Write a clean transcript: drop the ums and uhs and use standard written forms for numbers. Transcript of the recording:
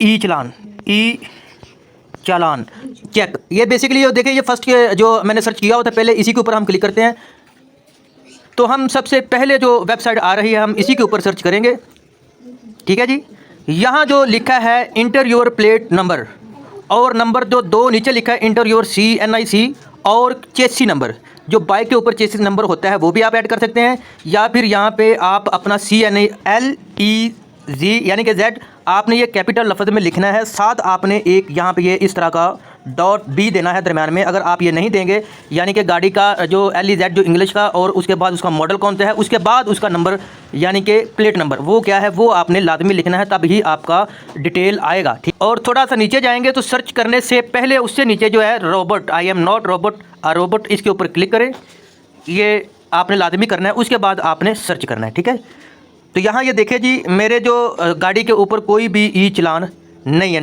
ई चालान, ई चालान check. ये basically ये देखिए, ये फर्स्ट के जो मैंने सर्च किया होता है पहले, इसी के ऊपर हम क्लिक करते हैं तो हम सबसे पहले जो वेबसाइट आ रही है हम इसी के ऊपर सर्च करेंगे। ठीक है जी। यहाँ जो लिखा है इंटर योर प्लेट नंबर, और नंबर जो 2 नीचे लिखा है इंटर योर CNIC, और चेसी नंबर, जो बाइक के ऊपर चेसी नंबर होता है वो भी आप ऐड कर सकते हैं, या फिर यहाँ पे आप अपना CNLEZ यानी कि Z आपने ये कैपिटल लफ्ज़ में लिखना है। साथ आपने एक यहाँ पे ये इस तरह का डॉट भी देना है दरम्यान में। अगर आप ये नहीं देंगे, यानी कि गाड़ी का जो LEZ जो इंग्लिश का, और उसके बाद उसका मॉडल कौन सा है, उसके बाद उसका नंबर यानी कि प्लेट नंबर वो क्या है, वो आपने लाजमी लिखना है, तब ही आपका डिटेल आएगा। ठीक। और थोड़ा सा नीचे जाएंगे तो सर्च करने से पहले उससे नीचे जो है robot, I am not robot a robot, इसके ऊपर क्लिक करें। ये आपने लाजमी करना है, उसके बाद आपने सर्च करना है। ठीक है। तो यहाँ ये देखें जी, मेरे जो गाड़ी के ऊपर कोई भी ई चालान नहीं है।